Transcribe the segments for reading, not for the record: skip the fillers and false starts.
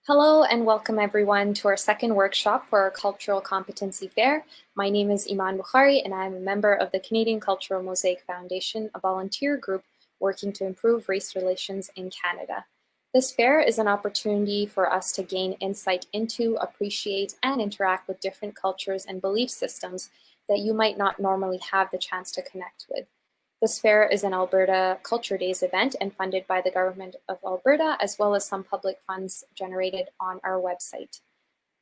Hello and welcome everyone to our second workshop for our Cultural Competency Fair. My name is Iman Bukhari and I am a member of the Canadian Cultural Mosaic Foundation, a volunteer group working to improve race relations in Canada. This fair is an opportunity for us to gain insight into, appreciate, and interact with different cultures and belief systems that you might not normally have the chance to connect with. This fair is an Alberta Culture Days event and funded by the Government of Alberta, as well as some public funds generated on our website.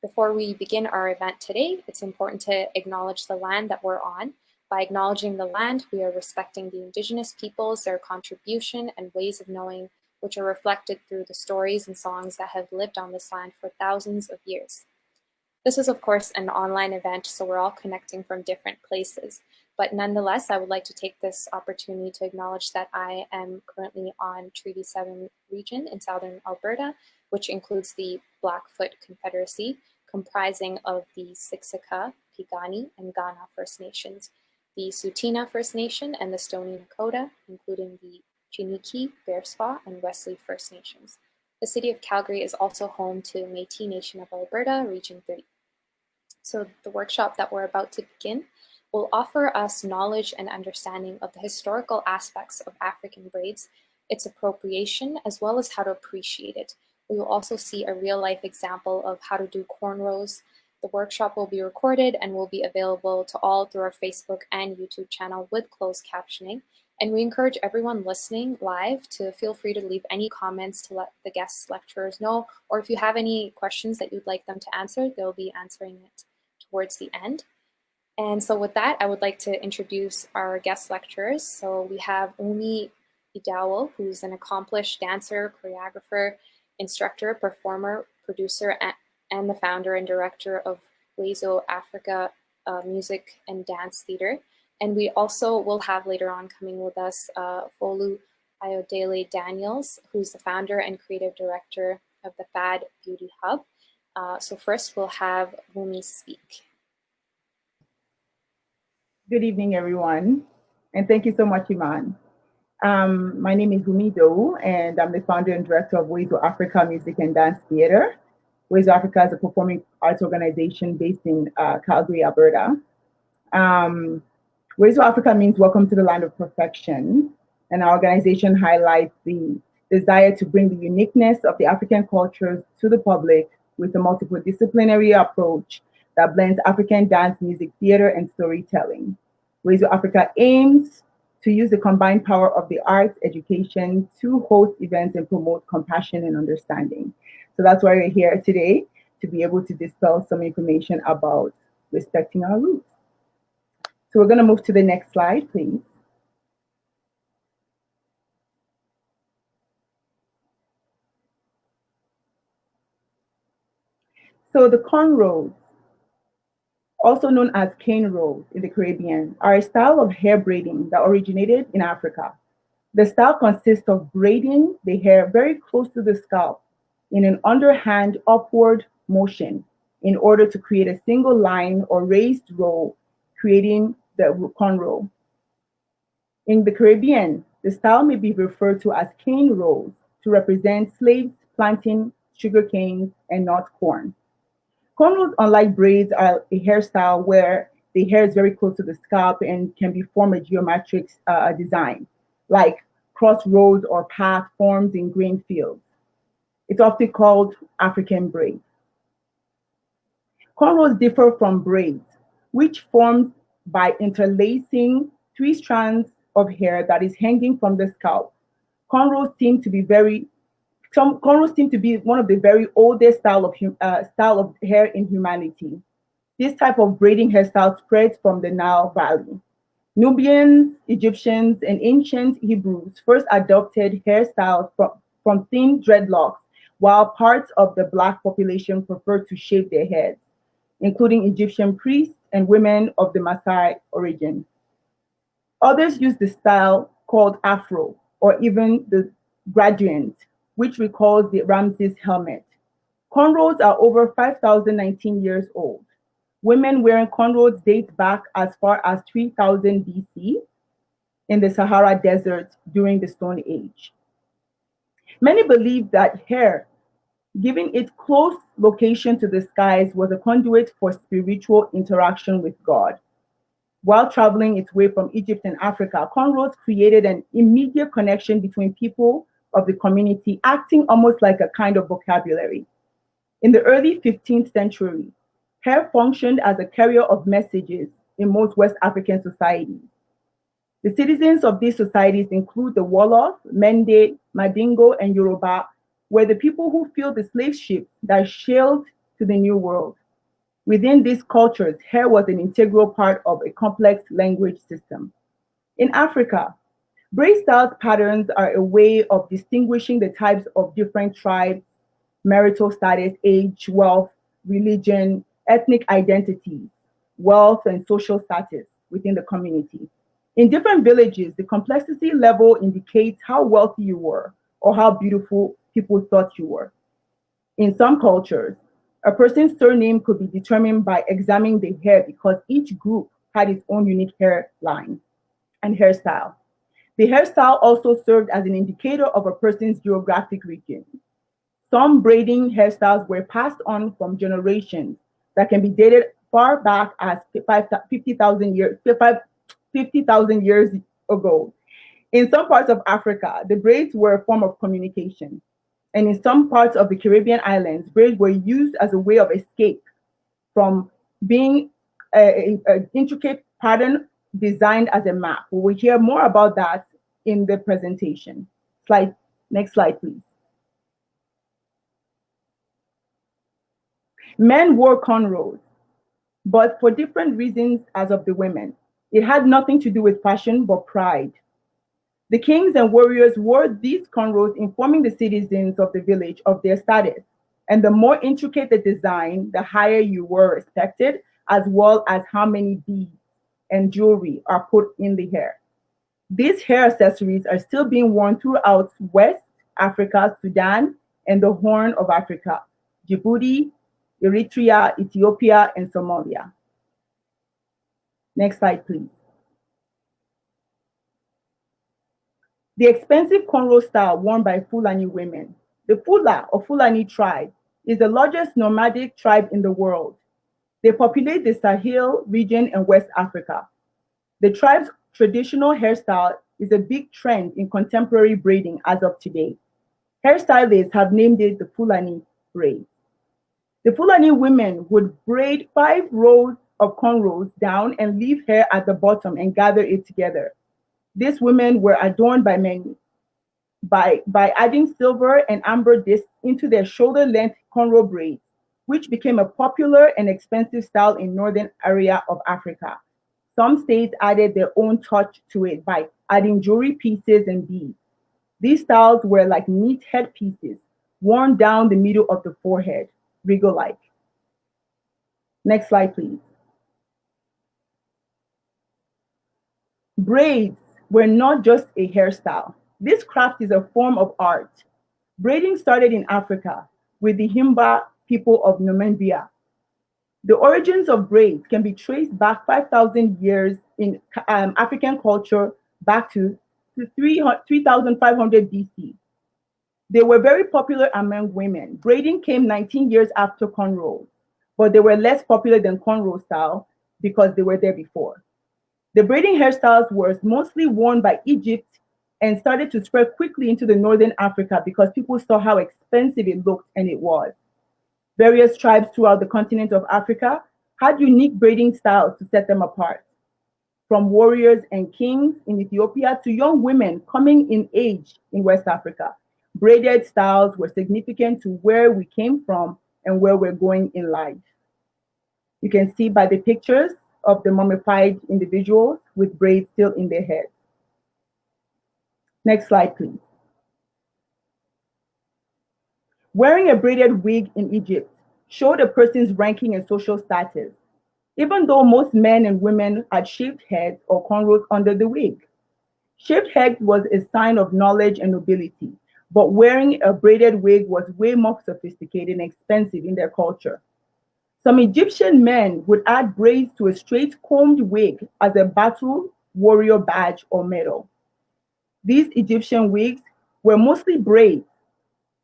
Before we begin our event today, it's important to acknowledge the land that we're on. By acknowledging the land, we are respecting the Indigenous peoples, their contribution and ways of knowing, which are reflected through the stories and songs that have lived on this land for thousands of years. This is, of course, an online event, so we're all connecting from different places. But nonetheless, I would like to take this opportunity to acknowledge that I am currently on Treaty 7 region in southern Alberta, which includes the Blackfoot Confederacy, comprising of the Siksika, Piikani, and Kainai First Nations, the Tsuut'ina First Nation, and the Stoney Nakoda, including the Chiniki, Bearspaw, and Wesley First Nations. The city of Calgary is also home to Métis Nation of Alberta, Region 3. So the workshop that we're about to begin will offer us knowledge and understanding of the historical aspects of African braids, its appropriation, as well as how to appreciate it. We will also see a real-life example of how to do cornrows. The workshop will be recorded and will be available to all through our Facebook and YouTube channel with closed captioning. And we encourage everyone listening live to feel free to leave any comments to let the guest lecturers know, or if you have any questions that you'd like them to answer, they'll be answering it towards the end. And so with that, I would like to introduce our guest lecturers. So we have Umi Idawo, who's an accomplished dancer, choreographer, instructor, performer, producer, and the founder and director of Wezo Africa Music and Dance Theater. And we also will have later on coming with us Folu Ayodele Daniels, who's the founder and creative director of the FAD Beauty Hub. So first we'll have Umi speak. Good evening, everyone, and thank you so much, Iman. My name is Umi Idawo, and I'm the founder and director of Wezo Africa Music and Dance Theater. Wezo Africa is a performing arts organization based in Calgary, Alberta. Wezo Africa means welcome to the land of perfection, and our organization highlights the desire to bring the uniqueness of the African cultures to the public with a multidisciplinary approach that blends African dance, music, theater, and storytelling. Wezo Africa aims to use the combined power of the arts, education to host events and promote compassion and understanding. So that's why we're here today, to be able to dispel some information about respecting our roots. So we're going to move to the next slide, please. So the cornrows, also known as cane rolls in the Caribbean, are a style of hair braiding that originated in Africa. The style consists of braiding the hair very close to the scalp in an underhand upward motion in order to create a single line or raised roll, creating the cornrow. In the Caribbean, the style may be referred to as cane rolls to represent slaves planting sugar canes and not corn. Cornrows, unlike braids, are a hairstyle where the hair is very close to the scalp and can be formed a geometric design, like crossroads or path formed in grain fields. It's often called African braid. Cornrows differ from braids, which formed by interlacing 3 strands of hair that is hanging from the scalp. Cornrows seem to be one of the very oldest style of hair in humanity. This type of braiding hairstyle spreads from the Nile Valley. Nubians, Egyptians, and ancient Hebrews first adopted hairstyles from thin dreadlocks, while parts of the Black population preferred to shave their heads, including Egyptian priests and women of the Maasai origin. Others use the style called Afro, or even the gradient, which recalls the Ramses helmet. Cornrows are over 5,019 years old. Women wearing cornrows date back as far as 3000 BC in the Sahara Desert during the Stone Age. Many believe that hair Given its close location to the skies, was a conduit for spiritual interaction with God. While traveling its way from Egypt and Africa, cornrows created an immediate connection between people of the community, acting almost like a kind of vocabulary. In the early 15th century, hair functioned as a carrier of messages in most West African societies. The citizens of these societies include the Wolof, Mende, Madingo, and Yoruba, were the people who filled the slave ships that sailed to the New World. Within these cultures, hair was an integral part of a complex language system. In Africa, braid styles patterns are a way of distinguishing the types of different tribes, marital status, age, wealth, religion, ethnic identities, wealth, and social status within the community. In different villages, the complexity level indicates how wealthy you were or how beautiful people thought you were. In some cultures, a person's surname could be determined by examining the hair because each group had its own unique hairline and hairstyle. The hairstyle also served as an indicator of a person's geographic region. Some braiding hairstyles were passed on from generations that can be dated far back as 50,000 years ago. In some parts of Africa, the braids were a form of communication. And in some parts of the Caribbean islands, braids were used as a way of escape from being an intricate pattern designed as a map. We will hear more about that in the presentation. Next slide, please. Men wore cornrows, but for different reasons as of the women. It had nothing to do with fashion, but pride. The kings and warriors wore these cornrows, informing the citizens of the village of their status. And the more intricate the design, the higher you were respected, as well as how many beads and jewelry are put in the hair. These hair accessories are still being worn throughout West Africa, Sudan, and the Horn of Africa, Djibouti, Eritrea, Ethiopia, and Somalia. Next slide, please. The expensive cornrow style worn by Fulani women. The Fula or Fulani tribe is the largest nomadic tribe in the world. They populate the Sahel region and West Africa. The tribe's traditional hairstyle is a big trend in contemporary braiding as of today. Hairstylists have named it the Fulani braid. The Fulani women would braid 5 rows of cornrows down and leave hair at the bottom and gather it together. These women were adorned by many by adding silver and amber discs into their shoulder-length cornrow braids, which became a popular and expensive style in northern area of Africa. Some states added their own touch to it by adding jewelry pieces and beads. These styles were like neat headpieces worn down the middle of the forehead, regal-like. Next slide, please. Braids were not just a hairstyle. This craft is a form of art. Braiding started in Africa with the Himba people of Namibia. The origins of braids can be traced back 5,000 years in African culture back to 3,500 BC. They were very popular among women. Braiding came 19 years after cornrows, but they were less popular than cornrow style because they were there before. The braiding hairstyles were mostly worn by Egypt and started to spread quickly into the northern Africa because people saw how expensive it looked, and it was. Various tribes throughout the continent of Africa had unique braiding styles to set them apart. From warriors and kings in Ethiopia to young women coming in age in West Africa, braided styles were significant to where we came from and where we're going in life. You can see by the pictures of the mummified individuals with braids still in their heads. Next slide, please. Wearing a braided wig in Egypt showed a person's ranking and social status, even though most men and women had shaved heads or cornrows under the wig. Shaved heads was a sign of knowledge and nobility, but wearing a braided wig was way more sophisticated and expensive in their culture. Some Egyptian men would add braids to a straight combed wig as a battle warrior badge or medal. These Egyptian wigs were mostly braids,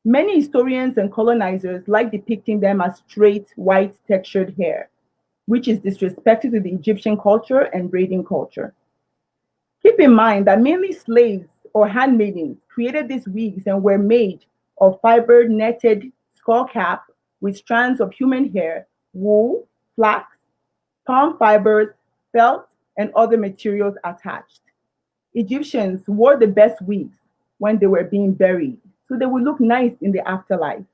Many historians and colonizers like depicting them as straight, white, textured hair, which is disrespectful to the Egyptian culture and braiding culture. Keep in mind that mainly slaves or handmaidens created these wigs and were made of fiber netted skull cap with strands of human hair, wool, flax, palm fibers, felt, and other materials attached. Egyptians wore the best wigs when they were being buried, so they would look nice in the afterlife.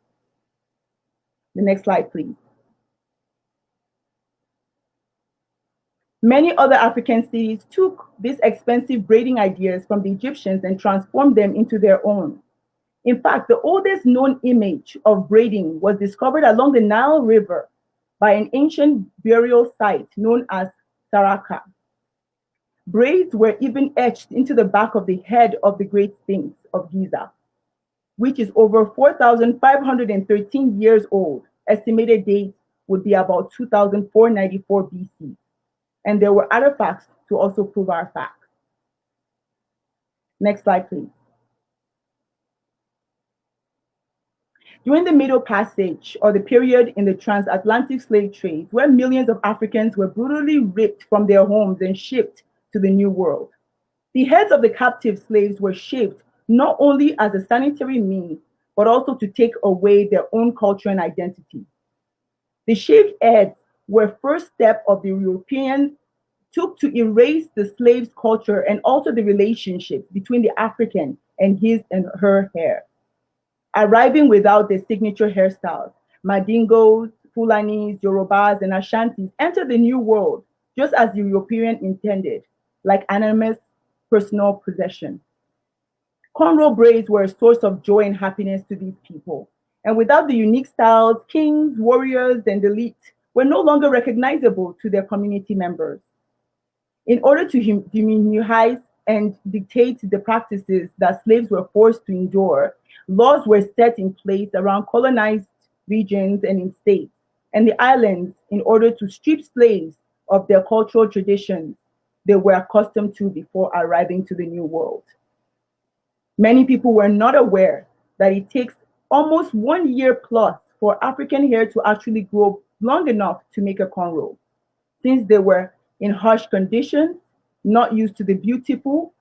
The next slide, please. Many other African cities took these expensive braiding ideas from the Egyptians and transformed them into their own. In fact, the oldest known image of braiding was discovered along the Nile River by an ancient burial site known as Saraka. Braids were even etched into the back of the head of the Great Sphinx of Giza, which is over 4,513 years old. Estimated date would be about 2494 BC. And there were artifacts to also prove our facts. Next slide, please. During the Middle Passage, or the period in the transatlantic slave trade, where millions of Africans were brutally ripped from their homes and shipped to the New World, the heads of the captive slaves were shaved not only as a sanitary means, but also to take away their own culture and identity. The shaved heads were first step of the Europeans took to erase the slave's culture and alter the relationship between the African and his and her hair. Arriving without their signature hairstyles, Mandingos, Fulanis, Yorubas, and Ashantis entered the New World just as the European intended, like anonymous personal possession. Cornrow braids were a source of joy and happiness to these people. And without the unique styles, kings, warriors, and elite were no longer recognizable to their community members. In order to demonize and dictate the practices that slaves were forced to endure, laws were set in place around colonized regions and in states and the islands in order to strip slaves of their cultural traditions they were accustomed to before arriving to the New World. Many people were not aware that it takes almost 1 year plus for African hair to actually grow long enough to make a cornrow, since they were in harsh conditions, not used to the beautiful,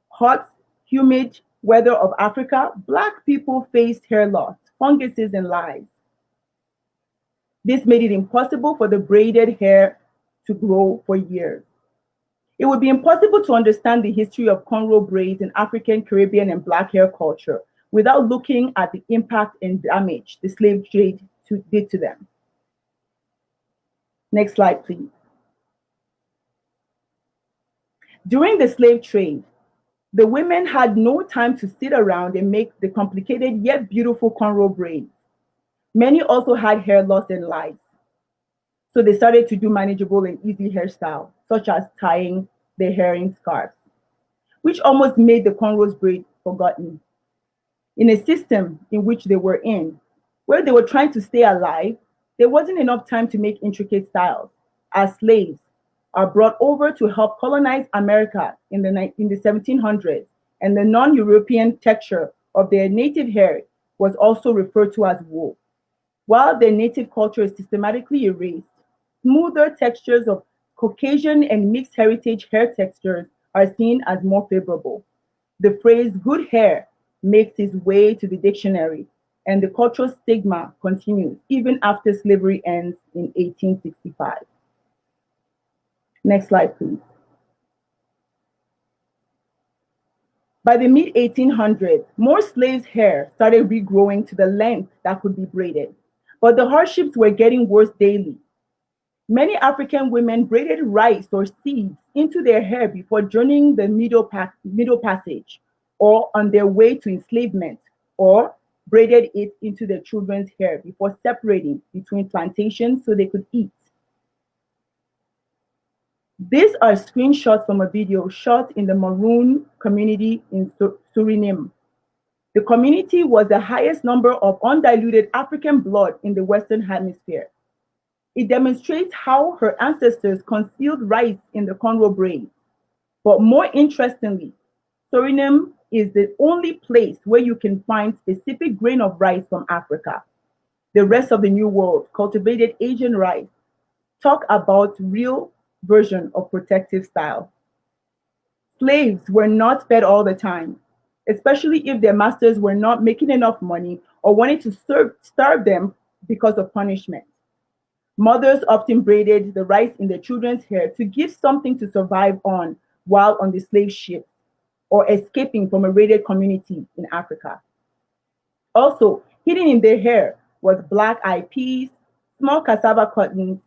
hot, humid weather of Africa. Black people faced hair loss, funguses, and lice. This made it impossible for the braided hair to grow for years. It would be impossible to understand the history of cornrow braids in African, Caribbean, and Black hair culture without looking at the impact and damage the slave trade did to them. Next slide, please. During the slave trade, the women had no time to sit around and make the complicated yet beautiful cornrow braids. Many also had hair loss and lice. So they started to do manageable and easy hairstyles, such as tying their hair in scarves, which almost made the cornrows braid forgotten. In a system in which they were in, where they were trying to stay alive, there wasn't enough time to make intricate styles, as slaves are brought over to help colonize America in the 1700s, and the non-European texture of their native hair was also referred to as wool. While their native culture is systematically erased, smoother textures of Caucasian and mixed heritage hair textures are seen as more favorable. The phrase good hair makes its way to the dictionary, and the cultural stigma continues even after slavery ends in 1865. Next slide, please. By the mid-1800s, more slaves' hair started regrowing to the length that could be braided, but the hardships were getting worse daily. Many African women braided rice or seeds into their hair before journeying the Middle Passage, or on their way to enslavement, or braided it into their children's hair before separating between plantations so they could eat. These are screenshots from a video shot in the Maroon community in Suriname. The community was the highest number of undiluted African blood in the Western Hemisphere. It demonstrates how her ancestors concealed rice in the cornrow braids. But more interestingly, Suriname is the only place where you can find specific grain of rice from Africa. The rest of the New World cultivated Asian rice. Talk about real version of protective style. Slaves were not fed all the time, especially if their masters were not making enough money or wanted to starve them because of punishment. Mothers often braided the rice in their children's hair to give something to survive on while on the slave ship or escaping from a raided community in Africa. Also, hidden in their hair was black-eyed peas, small cassava cottons,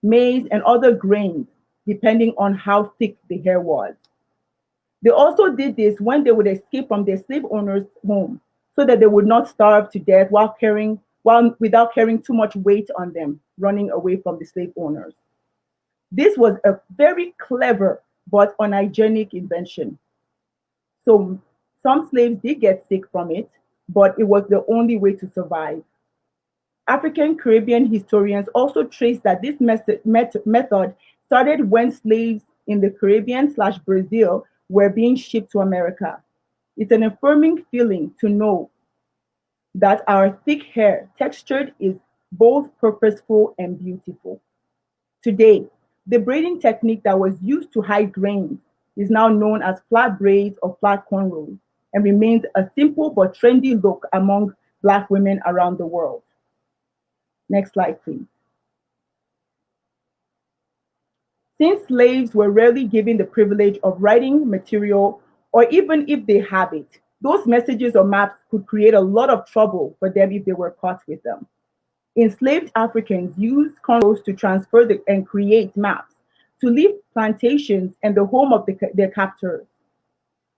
maize, and other grains, depending on how thick the hair was. They also did this when they would escape from their slave owners' home so that they would not starve to death while without carrying too much weight on them, running away from the slave owners. This was a very clever but unhygienic invention. So some slaves did get sick from it, but it was the only way to survive. African Caribbean historians also trace that this method started when slaves in the Caribbean/Brazil were being shipped to America. It's an affirming feeling to know that our thick hair textured is both purposeful and beautiful. Today, the braiding technique that was used to hide grains is now known as flat braids or flat cornrows and remains a simple but trendy look among Black women around the world. Next slide, please. Since slaves were rarely given the privilege of writing material, or even if they have it, those messages or maps could create a lot of trouble for them if they were caught with them. Enslaved Africans used cornrows to transfer and create maps to leave plantations and the home of their captors.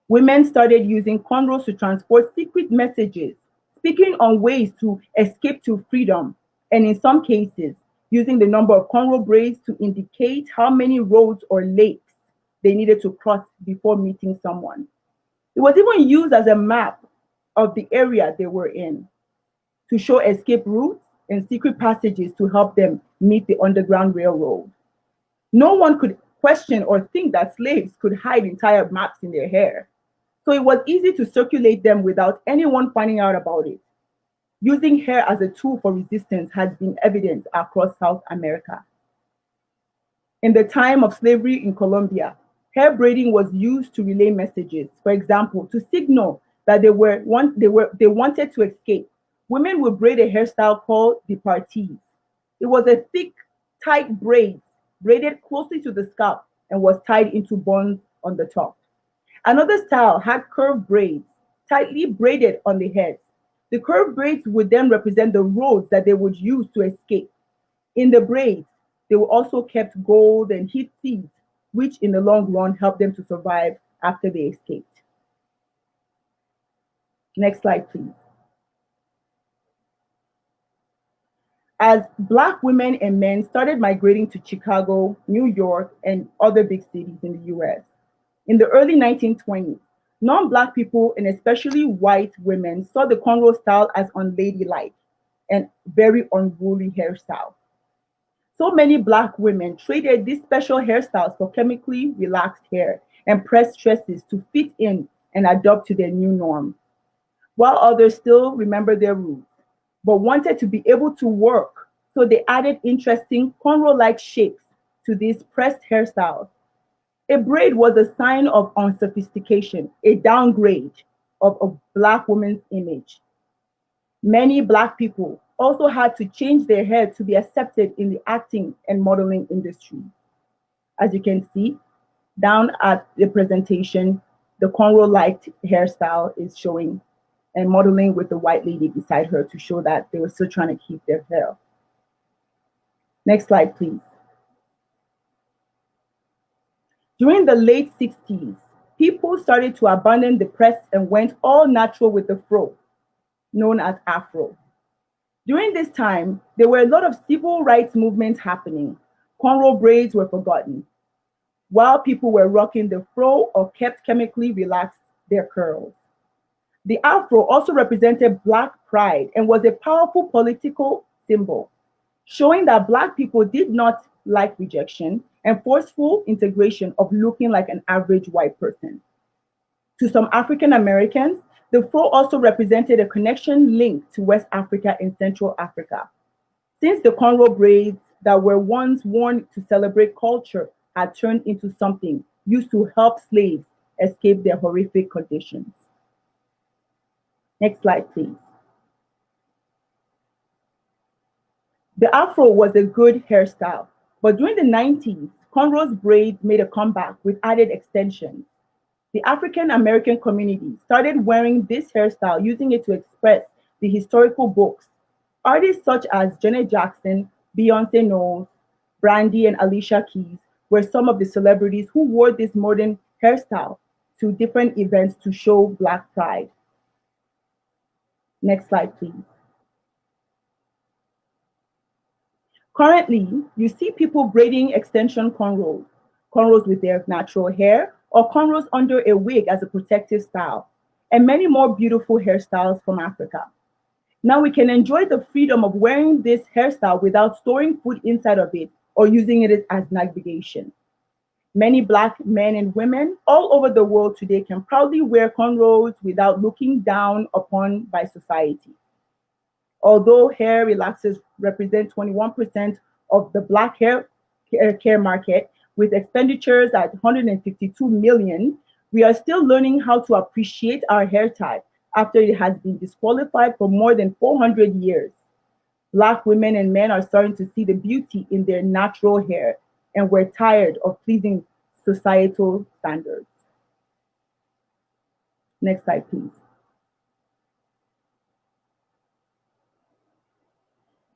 Women started using cornrows to transport secret messages, speaking on ways to escape to freedom, and in some cases, using the number of cornrow braids to indicate how many roads or lakes they needed to cross before meeting someone. It was even used as a map of the area they were in to show escape routes and secret passages to help them meet the Underground Railroad. No one could question or think that slaves could hide entire maps in their hair. So it was easy to circulate them without anyone finding out about it. Using hair as a tool for resistance has been evident across South America. In the time of slavery in Colombia, hair braiding was used to relay messages. For example, to signal that they wanted to escape, women would braid a hairstyle called depicting. It was a thick, tight braid braided closely to the scalp and was tied into buns on the top. Another style had curved braids, tightly braided on the heads. The curved braids would then represent the roads that they would use to escape. In the braids, they were also kept gold and heat seeds, which in the long run helped them to survive after they escaped. Next slide, please. As Black women and men started migrating to Chicago, New York, and other big cities in the US, in the early 1920s, non-Black people, and especially white women, saw the cornrow style as unladylike and very unruly hairstyle. So many Black women traded these special hairstyles for chemically relaxed hair and pressed tresses to fit in and adapt to their new norm, while others still remember their roots, but wanted to be able to work. So they added interesting cornrow-like shapes to these pressed hairstyles. A braid was a sign of unsophistication, a downgrade of a Black woman's image. Many Black people also had to change their hair to be accepted in the acting and modeling industry. As you can see, down at the presentation, the cornrow-like hairstyle is showing and modeling with the white lady beside her to show that they were still trying to keep their hair. Next slide, please. During the late 60s, people started to abandon the press and went all natural with the fro, known as Afro. During this time, there were a lot of civil rights movements happening. Cornrow braids were forgotten, while people were rocking the fro or kept chemically relaxed their curls. The Afro also represented Black pride and was a powerful political symbol, showing that Black people did not like rejection and forceful integration of looking like an average white person. To some African Americans, the fro also represented a connection linked to West Africa and Central Africa. Since the cornrow braids that were once worn to celebrate culture had turned into something used to help slaves escape their horrific conditions. Next slide, please. The afro was a good hairstyle, but during the 90s, cornrows braids made a comeback with added extensions. The African American community started wearing this hairstyle, using it to express the historical books. Artists such as Janet Jackson, Beyonce Knowles, Brandy, and Alicia Keys were some of the celebrities who wore this modern hairstyle to different events to show Black pride. Next slide, please. Currently, you see people braiding extension cornrows, cornrows with their natural hair, or cornrows under a wig as a protective style, and many more beautiful hairstyles from Africa. Now we can enjoy the freedom of wearing this hairstyle without storing food inside of it or using it as navigation. Many Black men and women all over the world today can proudly wear cornrows without looking down upon by society. Although hair relaxers represent 21% of the Black hair care market, with expenditures at 152 million, we are still learning how to appreciate our hair type after it has been disqualified for more than 400 years. Black women and men are starting to see the beauty in their natural hair, and we're tired of pleasing societal standards. Next slide, please.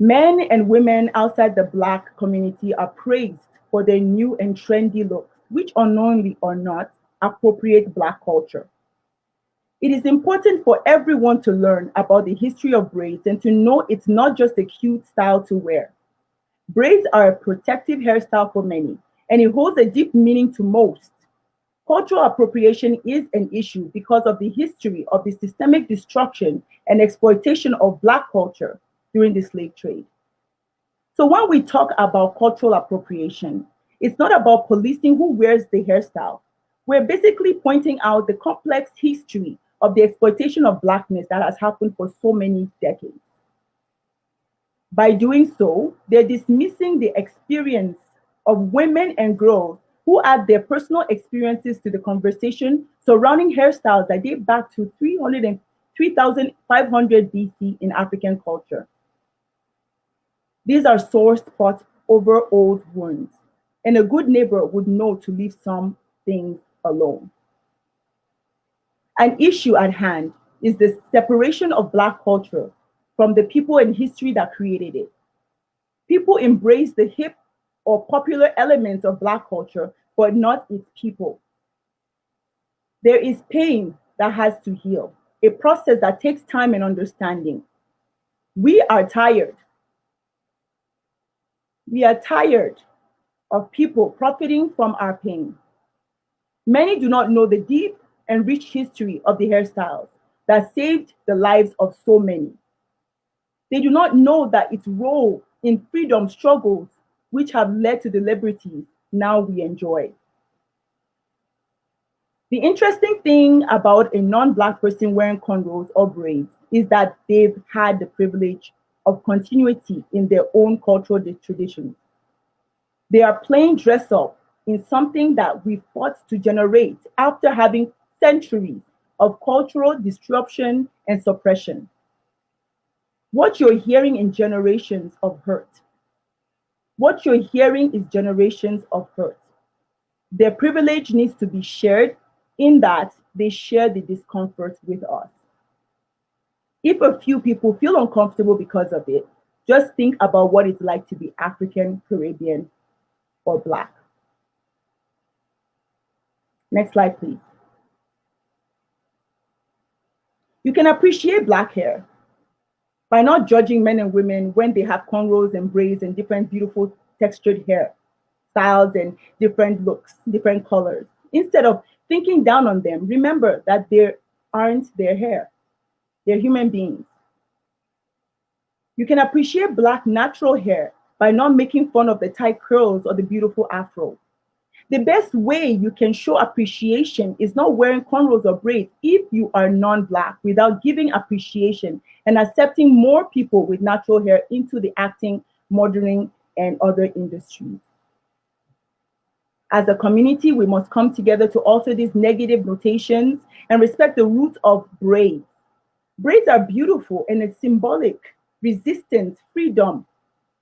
Men and women outside the Black community are praised for their new and trendy looks, which unknowingly or not appropriate Black culture. It is important for everyone to learn about the history of braids and to know it's not just a cute style to wear. Braids are a protective hairstyle for many, and it holds a deep meaning to most. Cultural appropriation is an issue because of the history of the systemic destruction and exploitation of Black culture during the slave trade. So when we talk about cultural appropriation, it's not about policing who wears the hairstyle. We're basically pointing out the complex history of the exploitation of Blackness that has happened for so many decades. By doing so, they're dismissing the experience of women and girls who add their personal experiences to the conversation surrounding hairstyles that date back to 3,500 BC in African culture. These are sore spots over old wounds, and a good neighbor would know to leave some things alone. An issue at hand is the separation of Black culture from the people and history that created it. People embrace the hip or popular elements of Black culture, but not its people. There is pain that has to heal, a process that takes time and understanding. We are tired. We are tired of people profiting from our pain. Many do not know the deep and rich history of the hairstyles that saved the lives of so many. They do not know that its role in freedom struggles, which have led to the liberties now we enjoy. The interesting thing about a non-Black person wearing cornrows or braids is that they've had the privilege of continuity in their own cultural traditions. They are playing dress up in something that we fought to generate after having centuries of cultural disruption and suppression. What you're hearing in generations of hurt. What you're hearing is generations of hurt. Their privilege needs to be shared in that they share the discomfort with us. If a few people feel uncomfortable because of it, just think about what it's like to be African, Caribbean, or Black. Next slide, please. You can appreciate Black hair by not judging men and women when they have cornrows and braids and different beautiful textured hair styles and different looks, different colors. Instead of thinking down on them, remember that they aren't their hair. They're human beings. You can appreciate Black natural hair by not making fun of the tight curls or the beautiful afro. The best way you can show appreciation is not wearing cornrows or braids if you are non-Black, without giving appreciation and accepting more people with natural hair into the acting, modeling, and other industries. As a community, we must come together to alter these negative notations and respect the roots of braids. Braids are beautiful and it's symbolic resistance, freedom,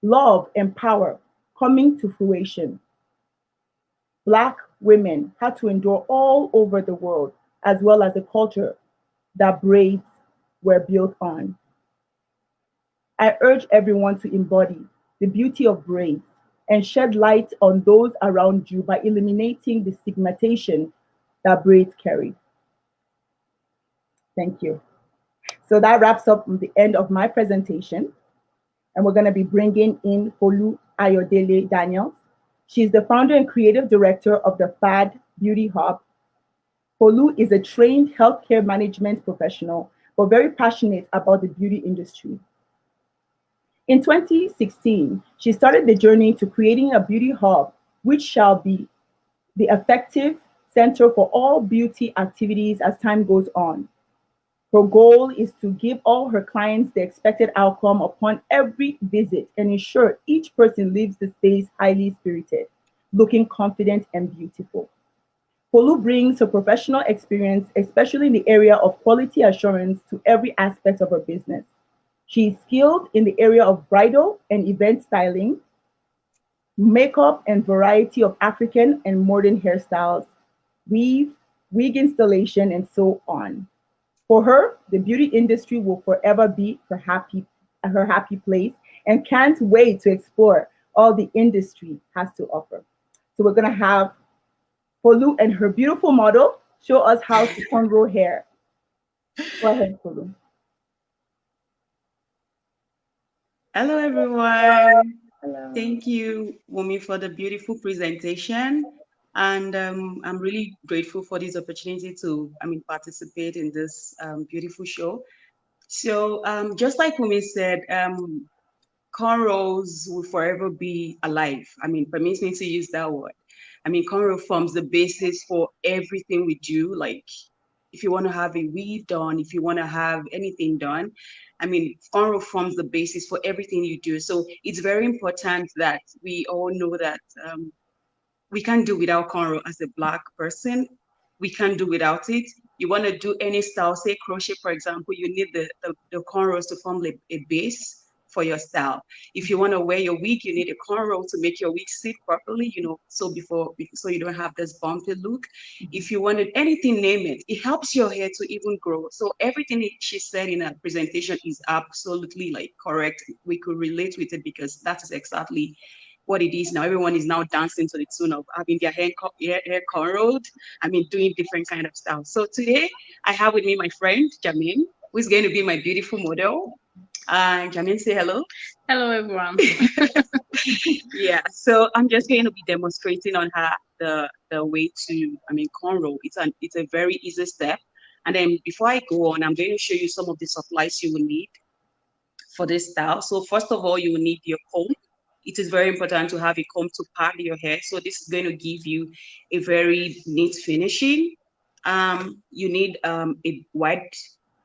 love, and power coming to fruition. Black women had to endure all over the world, as well as the culture that braids were built on. I urge everyone to embody the beauty of braids and shed light on those around you by eliminating the stigmatization that braids carry. Thank you. So that wraps up the end of my presentation. And we're going to be bringing in Folu Ayodele Daniels. She's the founder and creative director of the FAD Beauty Hub. Folu is a trained healthcare management professional, but very passionate about the beauty industry. In 2016, she started the journey to creating a beauty hub, which shall be the effective center for all beauty activities as time goes on. Her goal is to give all her clients the expected outcome upon every visit and ensure each person leaves the space highly spirited, looking confident and beautiful. Folu brings her professional experience, especially in the area of quality assurance, to every aspect of her business. She is skilled in the area of bridal and event styling, makeup and variety of African and modern hairstyles, weave, wig installation, and so on. For her, the beauty industry will forever be her happy place and can't wait to explore all the industry has to offer. So we're going to have Folu and her beautiful model show us how to cornrow hair. Go ahead, Folu. Hello, everyone. Hello. Thank you, Wumi, for the beautiful presentation. And I'm really grateful for this opportunity to, participate in this beautiful show. So just like Wumi said, cornrows will forever be alive. Permit me to use that word. Cornrow forms the basis for everything we do. Like, if you want to have a weave done, if you want to have anything done, cornrow forms the basis for everything you do. So it's very important that we all know that we can't do without cornrow as a Black person. We can't do without it. You want to do any style, say crochet, for example, you need the cornrows to form a base for your style. If you want to wear your wig, you need a cornrow to make your wig sit properly, so you don't have this bumpy look. If you wanted anything, name it. It helps your hair to even grow. So everything she said in her presentation is absolutely correct. We could relate with it because that is exactly what it is now. Everyone is now dancing to the tune of having their hair cornrowed. Doing different kind of styles. So today I have with me my friend Jamin, who is going to be my beautiful model. Jamin, say hello. Hello, everyone. Yeah, so I'm just going to be demonstrating on her the way to cornrow. It's a very easy step. And then before I go on, I'm going to show you some of the supplies you will need for this style. So first of all, you will need your comb. It is very important to have a comb to part your hair. So this is going to give you a very neat finishing. You need a wide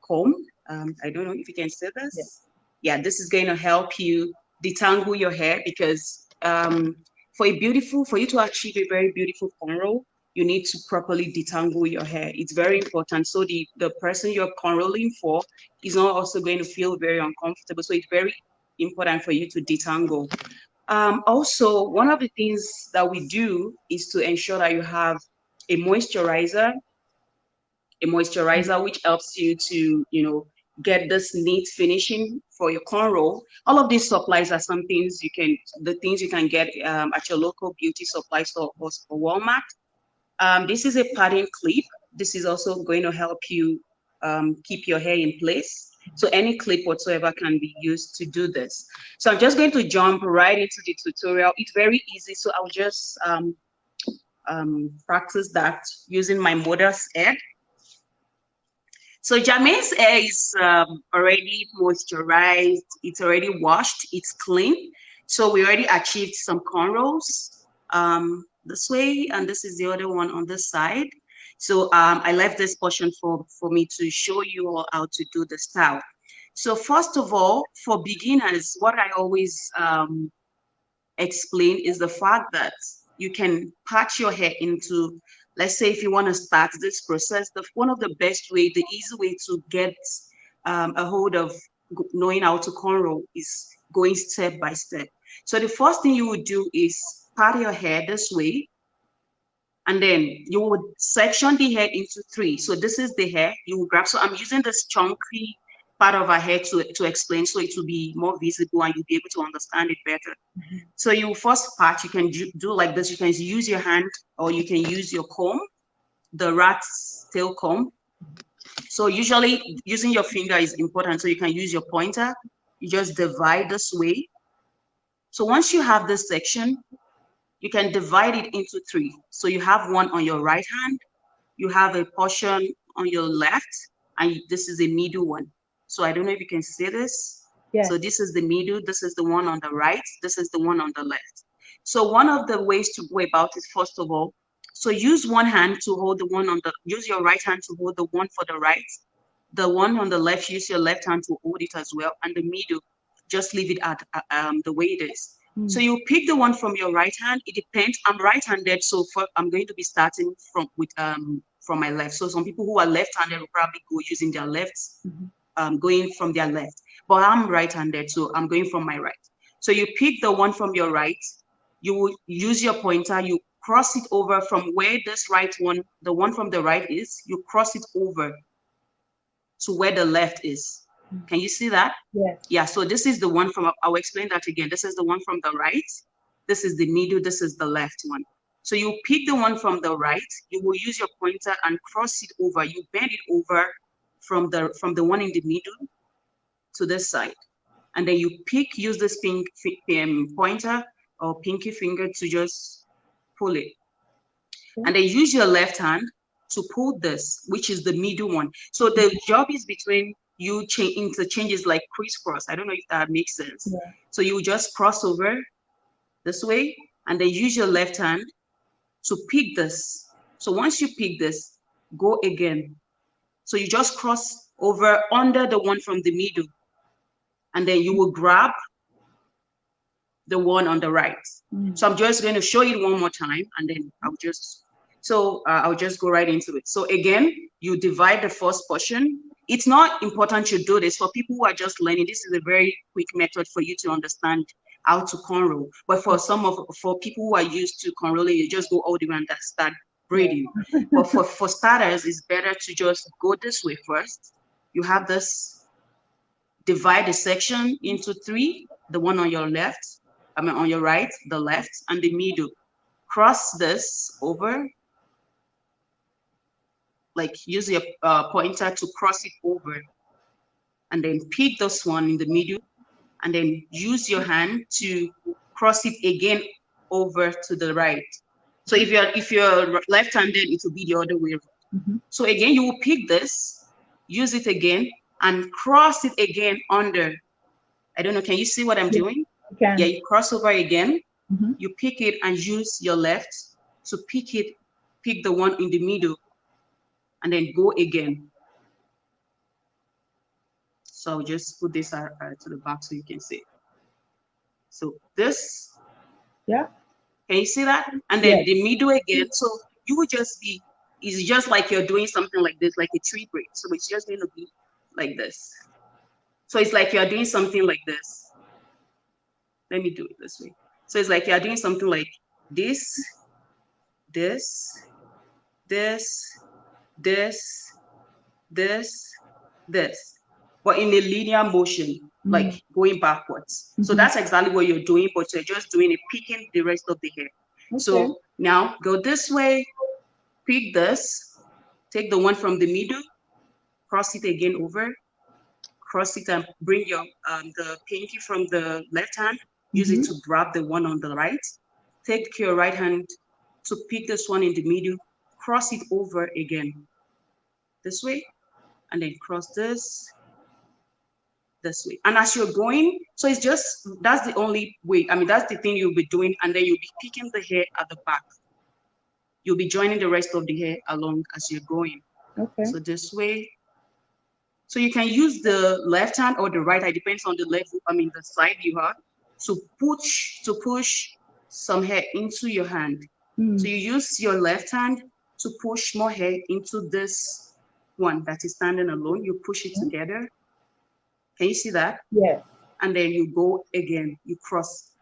comb. I don't know if you can see this. Yes. Yeah, this is going to help you detangle your hair because for you to achieve a very beautiful cornrow, you need to properly detangle your hair. It's very important. So the person you're cornrowing for is not also going to feel very uncomfortable. So it's very important for you to detangle. Also, one of the things that we do is to ensure that you have a moisturizer which helps you to, get this neat finishing for your cornrow. All of these supplies are the things you can get at your local beauty supply store or Walmart. This is a padding clip. This is also going to help you keep your hair in place. So any clip whatsoever can be used to do this. So I'm just going to jump right into the tutorial. It's very easy. So I'll just practice that using my mother's head. So Jamin's hair is already moisturized. It's already washed. It's clean. So we already achieved some cornrows. this way, and this is the other one on this side. So I left this portion for me to show you all how to do the style. So first of all, for beginners, what I always explain is the fact that you can patch your hair into, let's say if you want to start this process, one of the best way, the easy way to get a hold of knowing how to cornrow is going step by step. So the first thing you would do is part your hair this way, and then you would section the hair into three. So this is the hair you will grab. So I'm using this chunky part of our hair to explain, so it will be more visible and you'll be able to understand it better. So you first part, you can do like this. You can use your hand or you can use your comb, the rat's tail comb. So usually using your finger is important. So you can use your pointer. You just divide this way. So once you have this section, you can divide it into three. So you have one on your right hand, you have a portion on your left, and this is the middle one. So I don't know if you can see this. Yes. So this is the middle, this is the one on the right, this is the one on the left. So one of the ways to go about it, first of all, so use one hand to hold the one on the, use your right hand to hold the one for the right. The one on the left, use your left hand to hold it as well. And the middle, just leave it at the way it is. So you pick the one from your right hand. It depends. I'm right-handed, so I'm going to be starting from my left. So some people who are left-handed will probably go using their lefts, going from their left. But I'm right-handed, so I'm going from my right. So you pick the one from your right. You will use your pointer. You cross it over from where this right one, the one from the right is. You cross it over to where the left is. Can you see that? Yes. Yeah, so this is the one from, I'll explain that again. This is the one from the right. This is the middle. This is the left one. So you pick the one from the right. You will use your pointer and cross it over. You bend it over from the one in the middle to this side. And then you use this pointer or pinky finger to just pull it. And then use your left hand to pull this, which is the middle one. So the job is between you interchanges like crisscross. I don't know if that makes sense. Yeah. So you just cross over this way and then use your left hand to pick this. So once you pick this, go again. So you just cross over under the one from the middle, and then you will grab the one on the right. So I'm just going to show it one more time, and then I'll just go right into it. So again, you divide the first portion. It's not important you do this. For people who are just learning, this is a very quick method for you to understand how to cornrow. But for people who are used to cornrowing, you just go all the way and start braiding. But for starters, it's better to just go this way first. You have this, divide the section into three, the one on your left, on your right, the left, and the middle. Cross this over, like use your pointer to cross it over, and then pick this one in the middle, and then use your hand to cross it again over to the right. So if you're left-handed, it will be the other way around. So again, you will pick this, use it again, and cross it again under. I don't know, can you see what I'm doing? Yeah, you cross over again, you pick it and use your left to pick the one in the middle, and then go again. So I'll just put this to the back so you can see. So this, yeah, can you see that? And then the middle again. So you will just be, it's just like you're doing something like this, like a tree braid. So it's just going to be like this. So it's like you're doing something like this. Let me do it this way. So it's like you're doing something like this, this, this, this, this, this, but in a linear motion, like going backwards. So that's exactly what you're doing, but you're just doing it, picking the rest of the hair. So now go this way, pick this, take the one from the middle, cross it again over, cross it and bring your the pinky from the left hand, use it to grab the one on the right. Take your right hand to pick this one in the middle, cross it over again, this way, and then cross this way. And as you're going, so it's just, that's the only way. I mean, that's the thing you'll be doing, and then you'll be picking the hair at the back. you'll be joining the rest of the hair along as you're going. Okay. So this way. So you can use the left hand or the right. It depends on the level. I mean, the side you have to push some hair into your hand. So you use your left hand to push more hair into this one that is standing alone. You push it together. Can you see that? Yes. And then you go again. You cross.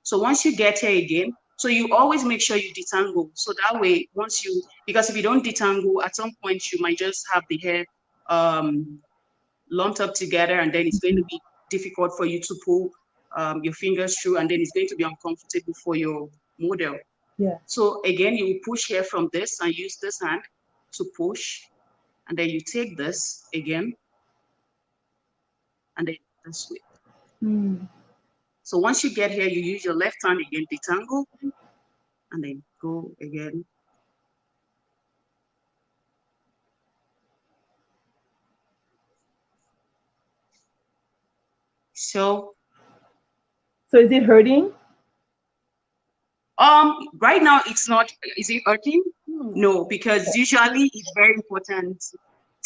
So once you get here again, so you always make sure you detangle. So that way, because if you don't detangle, at some point you might just have the hair lumped up together, and then it's going to be difficult for you to pull your fingers through, and then it's going to be uncomfortable for your model. Yeah. So again, you will push here from this and use this hand to push, and then you take this again, and then this way. So once you get here, you use your left hand again, detangle, and then go again. So is it hurting? Right now it's not. Is it hurting? No, because usually it's very important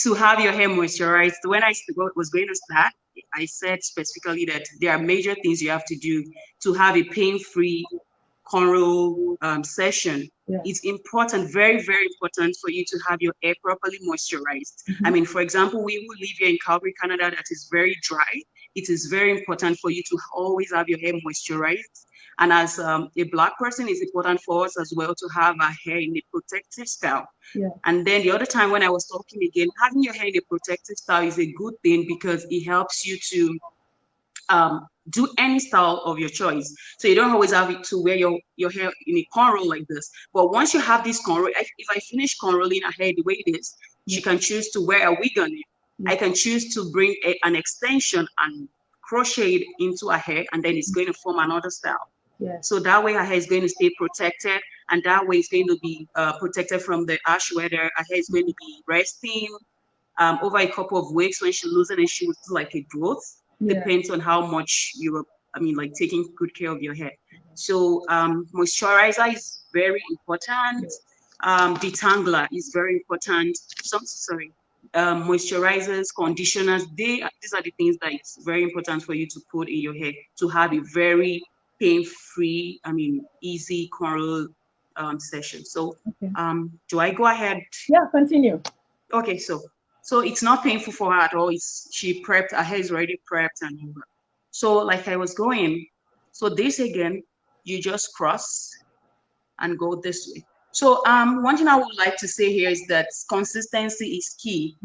to have your hair moisturized. When I was going to start, I said specifically that there are major things you have to do to have a pain-free cornrow session. Yeah. It's important, very, very important for you to have your hair properly moisturized. I mean, for example, we who live here in Calgary, Canada, that is very dry. It is very important for you to always have your hair moisturized. And as a Black person, it's important for us as well to have our hair in a protective style. Yeah. And then the other time when I was talking again, having your hair in a protective style is a good thing because it helps you to do any style of your choice. So you don't always have it to wear your hair in a cornrow like this. But once you have this cornrow, if I finish cornrowing her hair the way it is, she can choose to wear a wig on it. I can choose to bring an extension and crochet it into her hair, and then it's going to form another style. Yes. So that way her hair is going to stay protected, and that way it's going to be protected from the harsh weather. Her hair is going to be resting over a couple of weeks. When she loses it, she will do like a growth. Yeah. Depends on how much you are, like taking good care of your hair. So moisturizer is very important. Detangler is very important. Moisturizers, conditioners, these are the things that it's very important for you to put in your hair to have a very pain-free, easy cornrow session. So do I go ahead? Yeah, continue. Okay, so it's not painful for her at all. She prepped, her hair is already prepped and all that. So like I was going, so this again, you just cross and go this way. So one thing I would like to say here is that consistency is key.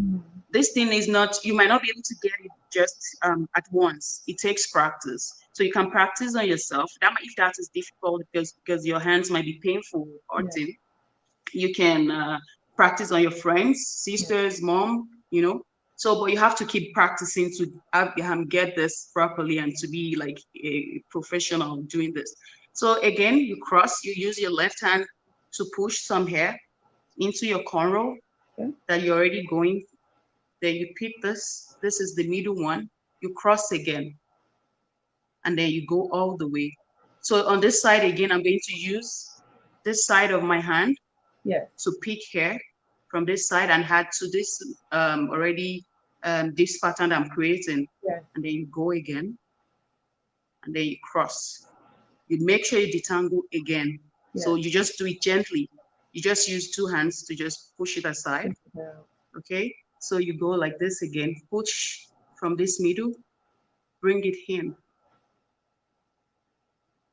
This thing is not, you might not be able to get it just at once. It takes practice. So you can practice on yourself. If that is difficult because your hands might be painful or hurting, you can practice on your friends, sisters, mom, So, but you have to keep practicing to get this properly and to be like a professional doing this. So again, you cross, you use your left hand to push some hair into your cornrow that you're already going. Then you pick this is the middle one, you cross again, and then you go all the way. So on this side again, I'm going to use this side of my hand to pick hair from this side and add to this this pattern I'm creating. And then you go again, and then you cross. You make sure you detangle again. So you just do it gently. You just use two hands to just push it aside. Okay, so you go like this again, push from this middle, bring it in.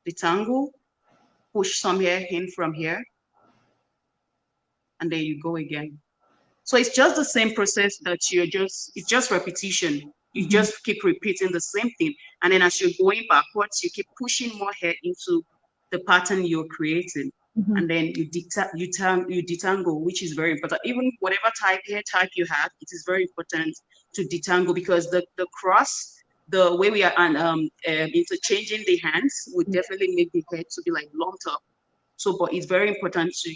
Detangle, push some hair in from here, and then you go again. So it's just the same process that it's just repetition. You just keep repeating the same thing. And then as you're going backwards, you keep pushing more hair into the pattern you're creating. And then you detangle, which is very important. Even whatever hair type you have, it is very important to detangle because the cross, the way we are interchanging the hands would definitely make the hair to be like lumped up. So, but it's very important to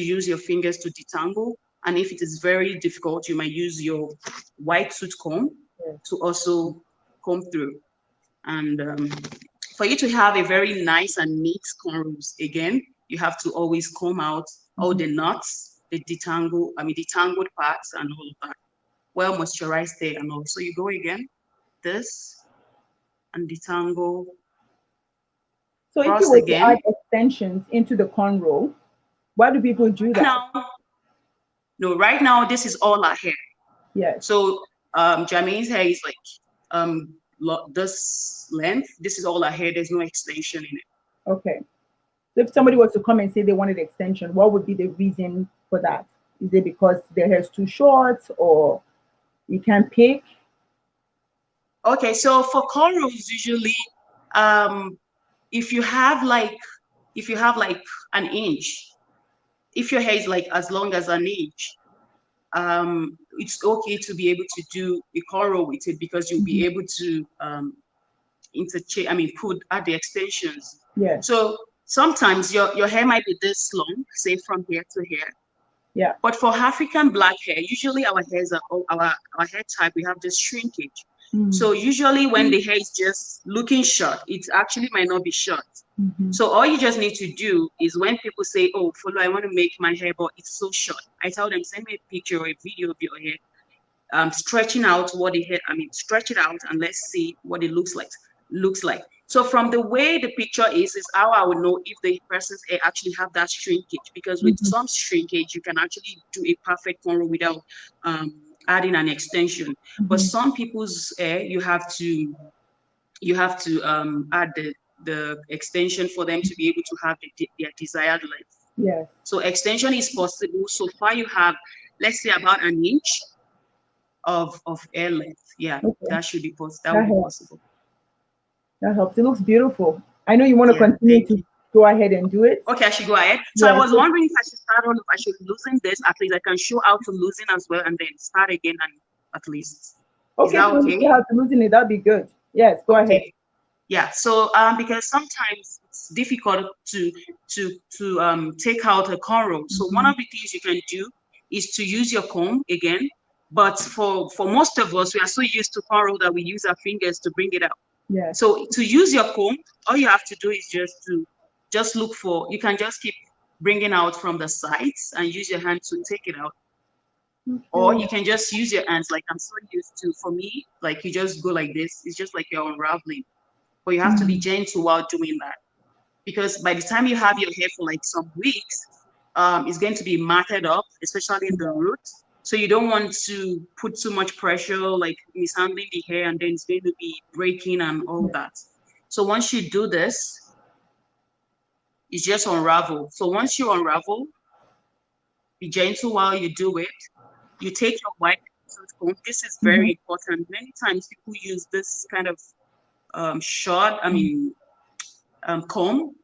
use your fingers to detangle. And if it is very difficult, you might use your white tooth comb to also comb through. And for you to have a very nice and neat cornrows, again, you have to always comb out all the knots, the detangled parts and all of that. Well moisturized there and all. So you go again, this, and detangle. So if you Cross were to again. add extensions into the cornrow, why do people do that? Right now, this is all our hair. Yes. So Jermaine's hair is like this length. This is all our hair. There's no extension in it. Okay. So if somebody was to come and say they wanted extension, what would be the reason for that? Is it because their hair is too short, or you can't pick? Okay, so for cornrows, usually, if you have like an inch, if your hair is like as long as an inch, it's okay to be able to do a cornrow with it, because you'll be able to add the extensions. Yeah. So sometimes your hair might be this long, say from here to here. Yeah. But for African black hair, usually our hairs are our hair type, we have this shrinkage. So usually when the hair is just looking short, it actually might not be short. So all you just need to do is, when people say, oh, Follow, I want to make my hair, but it's so short, I tell them, send me a picture or a video of your hair, stretching out what the hair, stretch it out and let's see what it looks like. So from the way the picture is how I would know if the person's hair actually have that shrinkage, because with some shrinkage, you can actually do a perfect cornrow without adding an extension. But some people's hair, you have to add the extension for them to be able to have their desired length. Yes. So extension is possible. So far you have, let's say, about an inch of hair length. Yeah, okay. That should be possible. That would be possible. That helps. It looks beautiful. I know you want to continue to go ahead and do it. Okay, I should go ahead. So I was wondering if I should start on, if I should loosen this, at least I can show how to loosen as well, and then start again, and at least. Okay, is that okay? If you have to loosen it, that'd be good. Yes, go ahead. Yeah, so because sometimes it's difficult to take out a cornrow. So one of the things you can do is to use your comb again. But for most of us, we are so used to cornrow that we use our fingers to bring it out. Yeah. So to use your comb, all you have to do is just look for. You can just keep bringing out from the sides and use your hand to take it out. Okay. Or you can just use your hands, like I'm so used to. For me, like you just go like this. It's just like you're unraveling. But you have to be gentle while doing that, because by the time you have your hair for like some weeks, it's going to be matted up, especially in the root. So you don't want to put too much pressure, like mishandling the hair, and then it's going to be breaking and all that. So once you do this, it's just unravel. So once you unravel, be gentle while you do it. You take your white comb. This is very important. Many times people use this kind of comb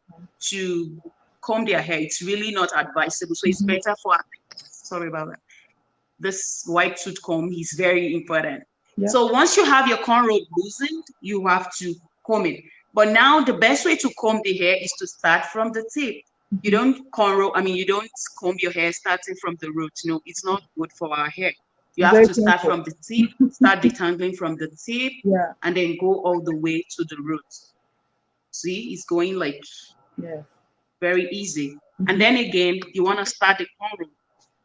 to comb their hair. It's really not advisable. So it's better for, sorry about that. This white tooth comb is very important. Yeah. So once you have your cornrow loosened, you have to comb it. But now the best way to comb the hair is to start from the tip. You don't you don't comb your hair starting from the root. No, it's not good for our hair. You have to start from the tip, start detangling from the tip, and then go all the way to the root. See, it's going like very easy. And then again, you want to start the cornrow.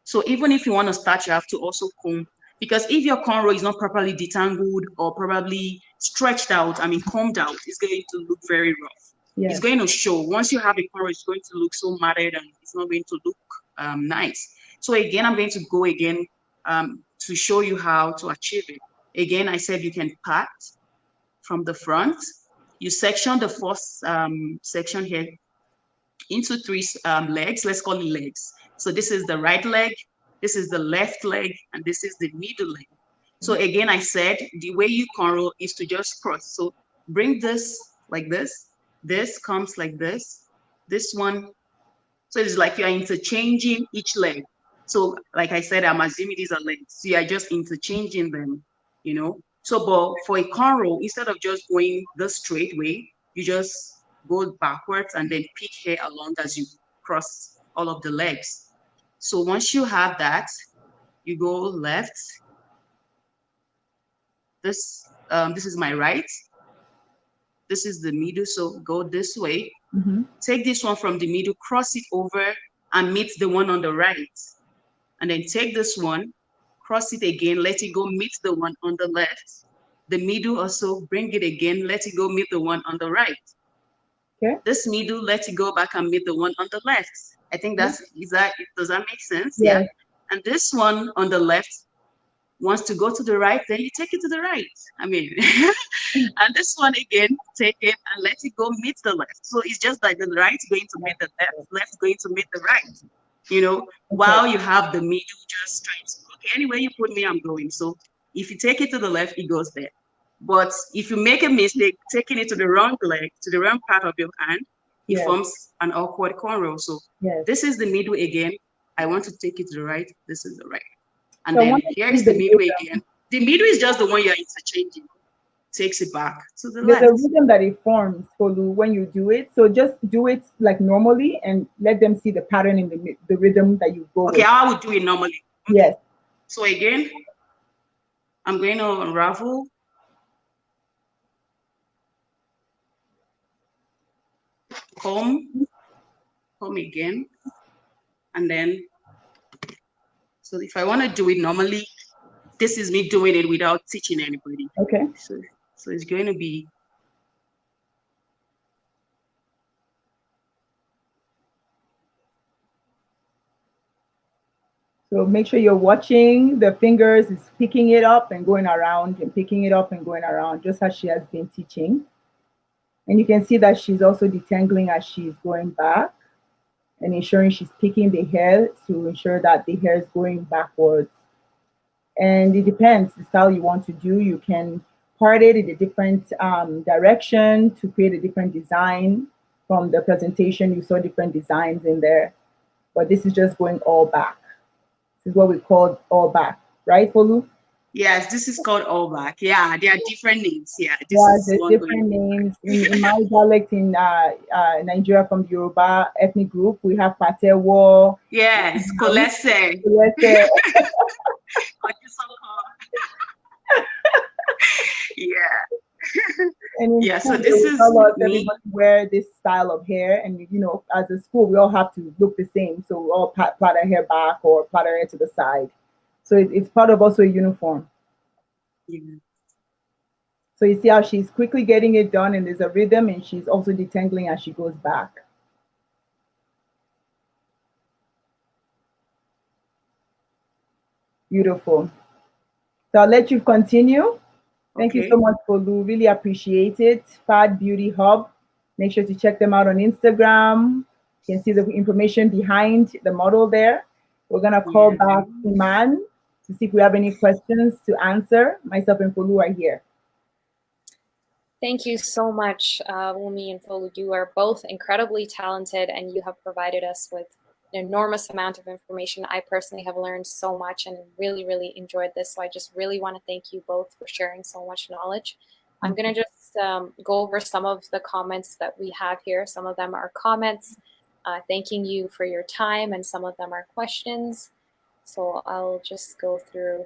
So even if you want to start, you have to also comb, because if your cornrow is not properly detangled or probably stretched out, combed out, it's going to look very rough. Yes. It's going to show. Once you have a cornrow, it's going to look so matted and it's not going to look nice. So again, I'm going to go again to show you how to achieve it. Again, I said you can part from the front. You section the first section here into three legs. Let's call it legs. So this is the right leg, this is the left leg, and this is the middle leg. So again, I said the way you cornrow is to just cross. So bring this like this. This comes like this. This one. So it's like you are interchanging each leg. So like I said, I'm assuming these are legs. So you are just interchanging them, you know. So but for a cornrow, instead of just going the straight way, you just go backwards and then pick hair along as you cross all of the legs. So once you have that, you go left. This is my right. This is the middle, so go this way. Mm-hmm. Take this one from the middle, cross it over and meet the one on the right. And then take this one, cross it again, let it go meet the one on the left. The middle also, bring it again, let it go meet the one on the right. Okay. This middle, let it go back and meet the one on the left. I think does that make sense? Yes. Yeah. And this one on the left wants to go to the right, then you take it to the right. I mean, and this one again, take it and let it go meet the left. So it's just like the right going to meet the left going to meet the right. You know, while you have the middle just trying to, okay, anywhere you put me, I'm going. So if you take it to the left, it goes there. But if you make a mistake taking it to the wrong leg, to the wrong part of your hand, it forms an awkward cornrow. So this is the middle again. I want to take it to the right. This is the right. And so then here is the middle again. The middle is just the one you're interchanging. Takes it back to the left. There's a rhythm that it forms, Folu, when you do it. So just do it like normally and let them see the pattern in the rhythm that you go Okay, with. I would do it normally. Yes. So again, I'm going to unravel. Comb again. And then, so if I want to do it normally, this is me doing it without teaching anybody. Okay. So it's going to be. So make sure you're watching the fingers is picking it up and going around and picking it up and going around, just as she has been teaching. And you can see that she's also detangling as she's going back and ensuring she's picking the hair to ensure that the hair is going backwards. And it depends the style you want to do. You can part it in a different direction to create a different design. From the presentation, you saw different designs in there, but this is just going all back. This is what we call all back, right, Folu? Yes, this is called all back. Yeah, there are different names. Yeah, this is different names. In my dialect in Nigeria from the Yoruba ethnic group, we have Patewo. Yes, Kolese. Yeah. And yeah, so this is everybody wear this style of hair, and you know, as a school, we all have to look the same. So we all plait our hair back or plait our hair to the side. So it's part of also a uniform. Yeah. So you see how she's quickly getting it done, and there's a rhythm, and she's also detangling as she goes back. Beautiful. So I'll let you continue. Thank you so much, Folu. Really appreciate it. Fad Beauty Hub. Make sure to check them out on Instagram. You can see the information behind the model there. We're going to call back Iman to see if we have any questions to answer. Myself and Folu are here. Thank you so much, Wumi and Folu. You are both incredibly talented, and you have provided us with an enormous amount of information. I personally have learned so much and really, really enjoyed this. So I just really want to thank you both for sharing so much knowledge. I'm going to just go over some of the comments that we have here. Some of them are comments thanking you for your time, and some of them are questions. So I'll just go through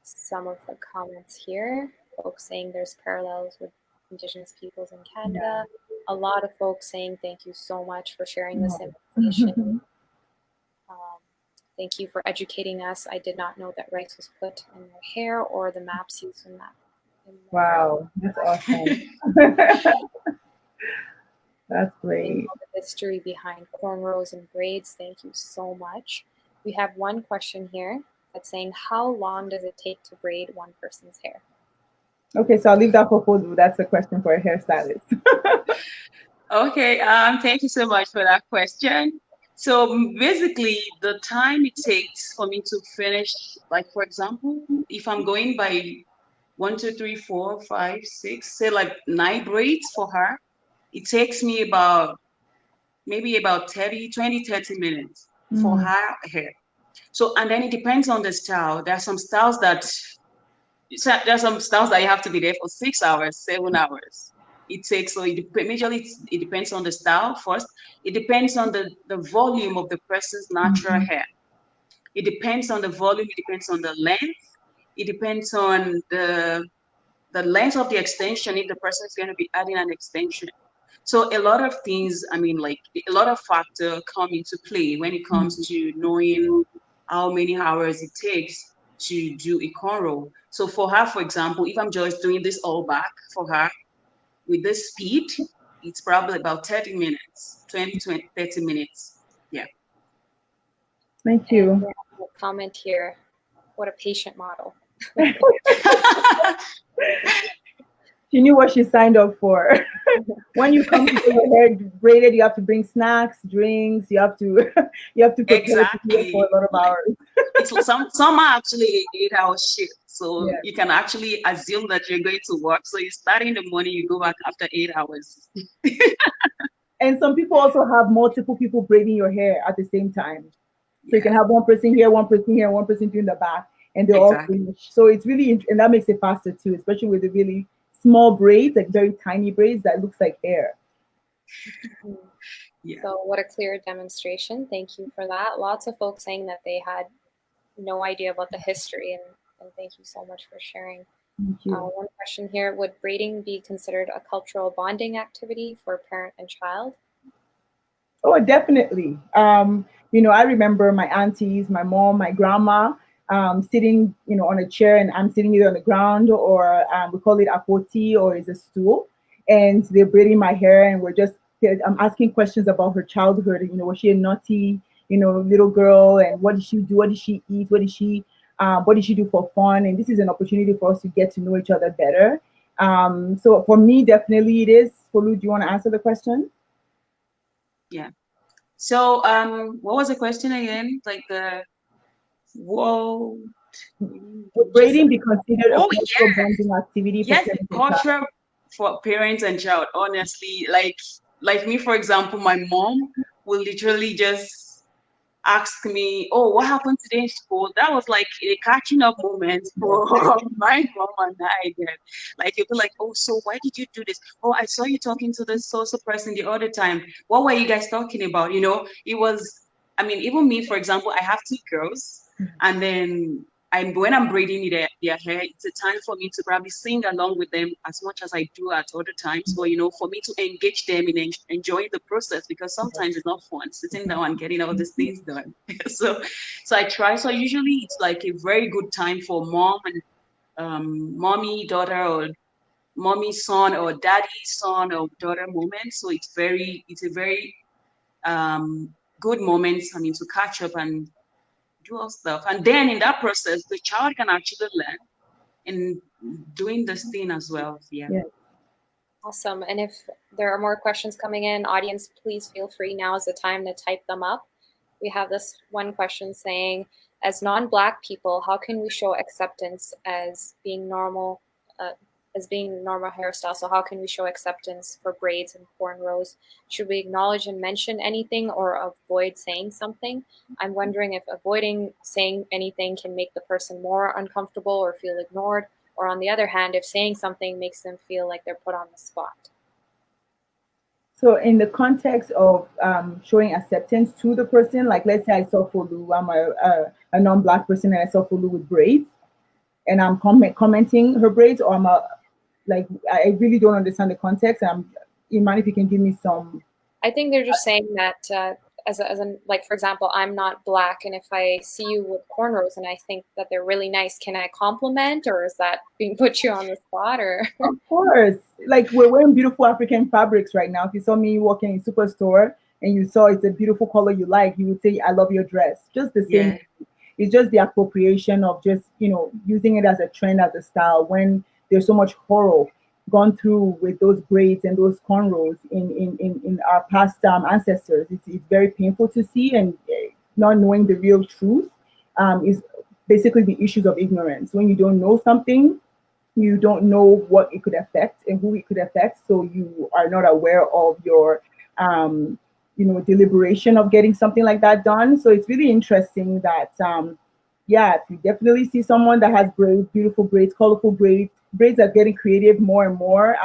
some of the comments here. Folks saying there's parallels with Indigenous peoples in Canada. A lot of folks saying thank you so much for sharing this information. Thank you for educating us. I did not know that rice was put in their hair or the maps used in that. Wow, that's awesome. That's great. The history behind cornrows and braids. Thank you so much. We have one question here that's saying, how long does it take to braid one person's hair? Okay, so I'll leave that for Folu. That's a question for a hairstylist. Okay, thank you so much for that question. So basically, the time it takes for me to finish, like for example, if I'm going by 1, 2, 3, 4, 5, 6, say like 9 braids for her, it takes me maybe about 30 minutes for her hair. So, and then it depends on the style. There are some styles that you have to be there for 6 hours, 7 hours. It takes, so majorly it depends on the style first. It depends on the volume of the person's natural hair. It depends on the volume, it depends on the length, it depends on the the length of the extension, if the person is going to be adding an extension. So a lot of things, I mean, like a lot of factors come into play when it comes to knowing how many hours it takes to do a cornrow. So for her, for example, if I'm just doing this all back for her with this speed, it's probably about 30 minutes, 20, 30 minutes. Yeah. Thank you. And we have a comment here. What a patient model. She knew what she signed up for. When you come to get your hair braided, you have to bring snacks, drinks. You have to prepare Exactly. for a lot of hours. It's some are actually 8-hour shifts, so Yeah. you can actually assume that you're going to work. So you start in the morning, you go back after 8 hours. And some people also have multiple people braiding your hair at the same time. So you can have one person here, one person here, one person doing the back, and they're all finished. So it's really, and that makes it faster too, especially with the really small braids, like very tiny braids that looks like hair. Yeah. So what a clear demonstration. Thank you for that. Lots of folks saying that they had no idea about the history, and thank you so much for sharing. Thank you. One question here, would braiding be considered a cultural bonding activity for parent and child? Oh, definitely. You know, I remember my aunties, my mom, my grandma sitting, you know, on a chair, and I'm sitting either on the ground or we call it apoti, or is a stool, and they're braiding my hair, and I'm asking questions about her childhood. You know, was she a naughty, you know, little girl, and what did she do? What did she eat? What did she do for fun? And this is an opportunity for us to get to know each other better. So for me, definitely it is. Folu, do you want to answer the question? Yeah. So what was the question again? Like the would braiding be considered a cultural bonding activity for parents and child? culture for parents and child. Honestly, like me, for example, my mom will literally just ask me, "Oh, what happened today in school?" That was like a catching up moment for my mom and I. Then, like you'll be like, "Oh, so why did you do this? Oh, I saw you talking to this so person the other time. What were you guys talking about?" You know, it was. I mean, even me, for example, I have 2 girls, and then when I'm braiding their hair, it's a time for me to probably sing along with them as much as I do at other times. But you know, for me to engage them in enjoying the process, because sometimes it's not fun sitting down and getting all these things done. so I try. So usually it's like a very good time for mom and mommy daughter, or mommy son, or daddy son or daughter moment. So it's a very good moment. I mean, to catch up and do all stuff. And then in that process, the child can actually learn in doing this thing as well. Yeah. Awesome. And if there are more questions coming in, audience, please feel free. Now is the time to type them up. We have this one question saying, as non-Black people, how can we show acceptance as being normal hairstyle? So how can we show acceptance for braids and cornrows? Should we acknowledge and mention anything or avoid saying something? I'm wondering if avoiding saying anything can make the person more uncomfortable or feel ignored, or on the other hand, if saying something makes them feel like they're put on the spot. So in the context of showing acceptance to the person, like let's say I saw Folu, I'm a non-Black person, and I saw Folu with braids, and I'm commenting her braids, or I really don't understand the context. Iman, if you can give me some. I think they're just saying that like, for example, I'm not Black, and if I see you with cornrows and I think that they're really nice, can I compliment, or is that being put you on the spot? Or of course, like we're wearing beautiful African fabrics right now. If you saw me walking in Superstore and you saw it's a beautiful color you like, you would say, "I love your dress." Just the same. Yeah. It's just the appropriation of just, you know, using it as a trend, as a style, when there's so much horror gone through with those braids and those cornrows in our past ancestors. It's very painful to see, and not knowing the real truth is basically the issues of ignorance. When you don't know something, you don't know what it could affect and who it could affect, so you are not aware of your deliberation of getting something like that done. So it's really interesting that if you definitely see someone that has braids, beautiful braids, colorful braids are getting creative more and more.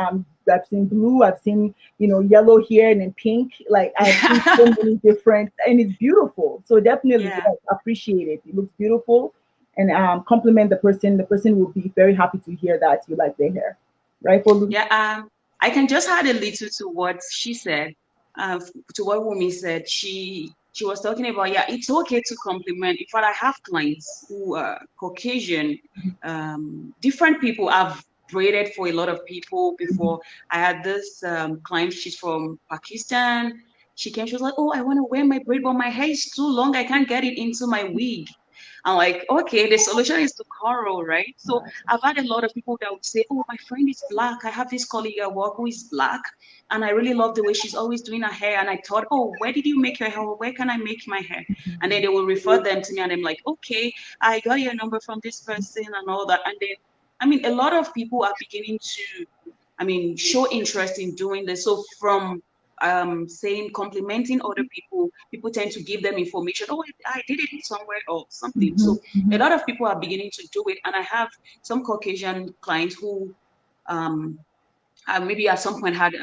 I've seen blue, I've seen yellow here, and then pink. Like I've seen so many different, and it's beautiful. So definitely appreciate it. It looks beautiful. and compliment the person will be very happy to hear that you like their hair. Right, Folu? Yeah, I can just add a little to what she said, to what Wumi said. She was talking about, yeah, it's okay to compliment. In fact, I have clients who are Caucasian, different people. I've braided for a lot of people before. I had this client, she's from Pakistan. She came, she was like, oh, I want to wear my braid, but my hair is too long. I can't get it into my wig. I'm like, okay, the solution is to cornrow, right? So I've had a lot of people that would say, oh, my friend is black. I have this colleague at work who is black, and I really love the way she's always doing her hair. And I thought, oh, where did you make your hair? Where can I make my hair? And then they will refer them to me, and I'm like, okay, I got your number from this person and all that. And then, I mean, a lot of people are beginning to, show interest in doing this. So from saying complimenting other people, people tend to give them information. Oh, I did it somewhere or something. So a lot of people are beginning to do it, and I have some Caucasian clients who maybe at some point had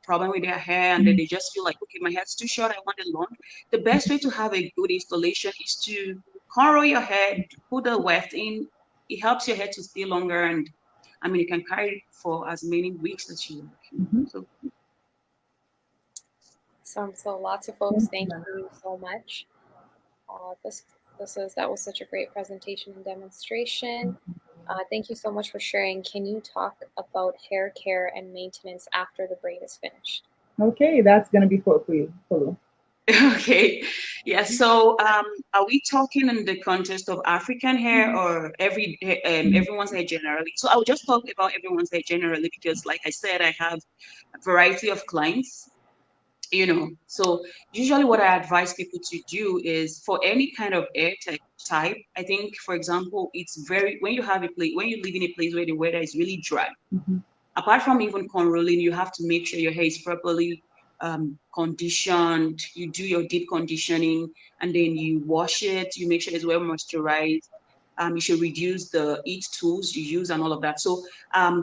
problem with their hair, and then they just feel like, okay, my hair's too short, I want it long. The best way to have a good installation is to cornrow your hair, put the weft in. It helps your hair to stay longer, and you can carry it for as many weeks as you like. So So lots of folks, thank you so much. That was such a great presentation and demonstration. Thank you so much for sharing. Can you talk about hair care and maintenance after the braid is finished? Okay, that's gonna be for you, Folu. Okay, yeah. So, are we talking in the context of African hair or everyone's hair generally? So, I'll just talk about everyone's hair generally because, like I said, I have a variety of clients. So usually what I advise people to do is for any kind of hair type. I think, for example, it's when you live in a place where the weather is really dry. Apart from even cornrolling, you have to make sure your hair is properly conditioned. You do your deep conditioning, and then you wash it. You make sure it's well moisturized. You should reduce the heat tools you use and all of that. So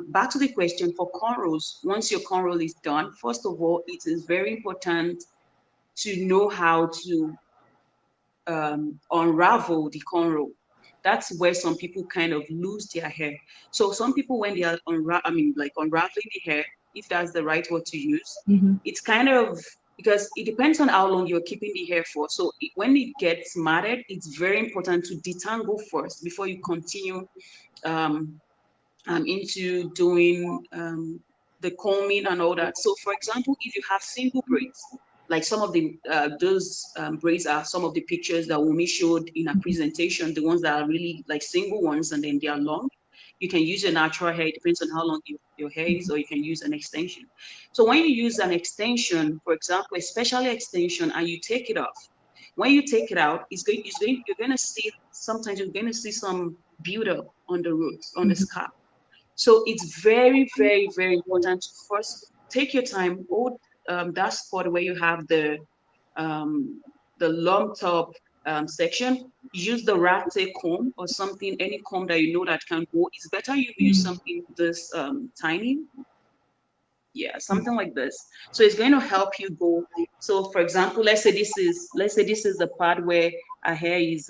back to the question for cornrows, once your cornrow is done, first of all, it is very important to know how to unravel the cornrow. That's where some people kind of lose their hair. So some people, when they are unraveling the hair, if that's the right word to use, it's kind of, because it depends on how long you're keeping the hair for. So when it gets matted, it's very important to detangle first before you continue into doing the combing and all that. So for example, if you have single braids, like some of the those braids are some of the pictures that Wumi showed in a presentation, the ones that are really like single ones and then they are long. You can use your natural hair, it depends on how long your hair is, or you can use an extension. So when you use an extension, for example, especially extension, and you take it off, when you take it out, you're going to see, sometimes you're going to see some buildup on the roots, on the scalp. So it's very, very, very important to first take your time, hold that spot where you have the long top section. Use the rat tail comb or something, any comb that you know that can go. It's better you use something this tiny. Yeah, something like this. So it's going to help you go. So for example, let's say this is the part where a hair is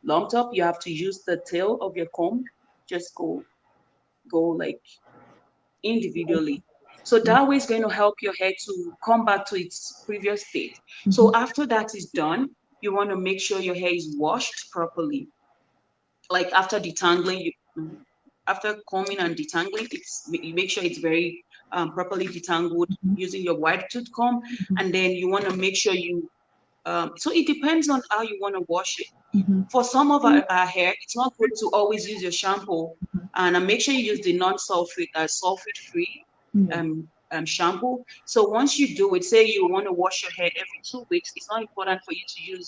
lumped up. You have to use the tail of your comb. Just go like individually. So that way is going to help your hair to come back to its previous state. So after that is done, you want to make sure your hair is washed properly. Like after detangling, after combing and detangling, you make sure it's very properly detangled using your wide tooth comb. And then you want to make sure so it depends on how you want to wash it. For some of our hair, it's not good to always use your shampoo, and make sure you use the non-sulfate, sulfate-free shampoo. So once you do it, say you want to wash your hair every 2 weeks, it's not important for you to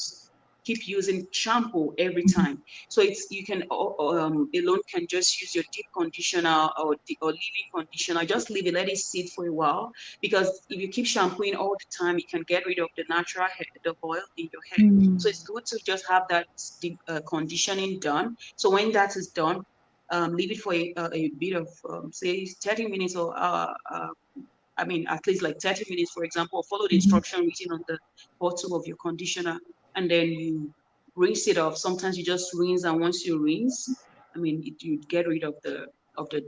keep using shampoo every time. So you can alone can just use your deep conditioner or leave-in conditioner. Just leave it, let it sit for a while, because if you keep shampooing all the time, you can get rid of the natural hair, the oil in your hair. So it's good to just have that deep conditioning done. So when that is done, leave it for a bit of say 30 minutes or at least like 30 minutes, for example. Follow the instruction written on the bottle of your conditioner, and then you rinse it off. Sometimes you just rinse, and once you rinse, I mean, you get rid of the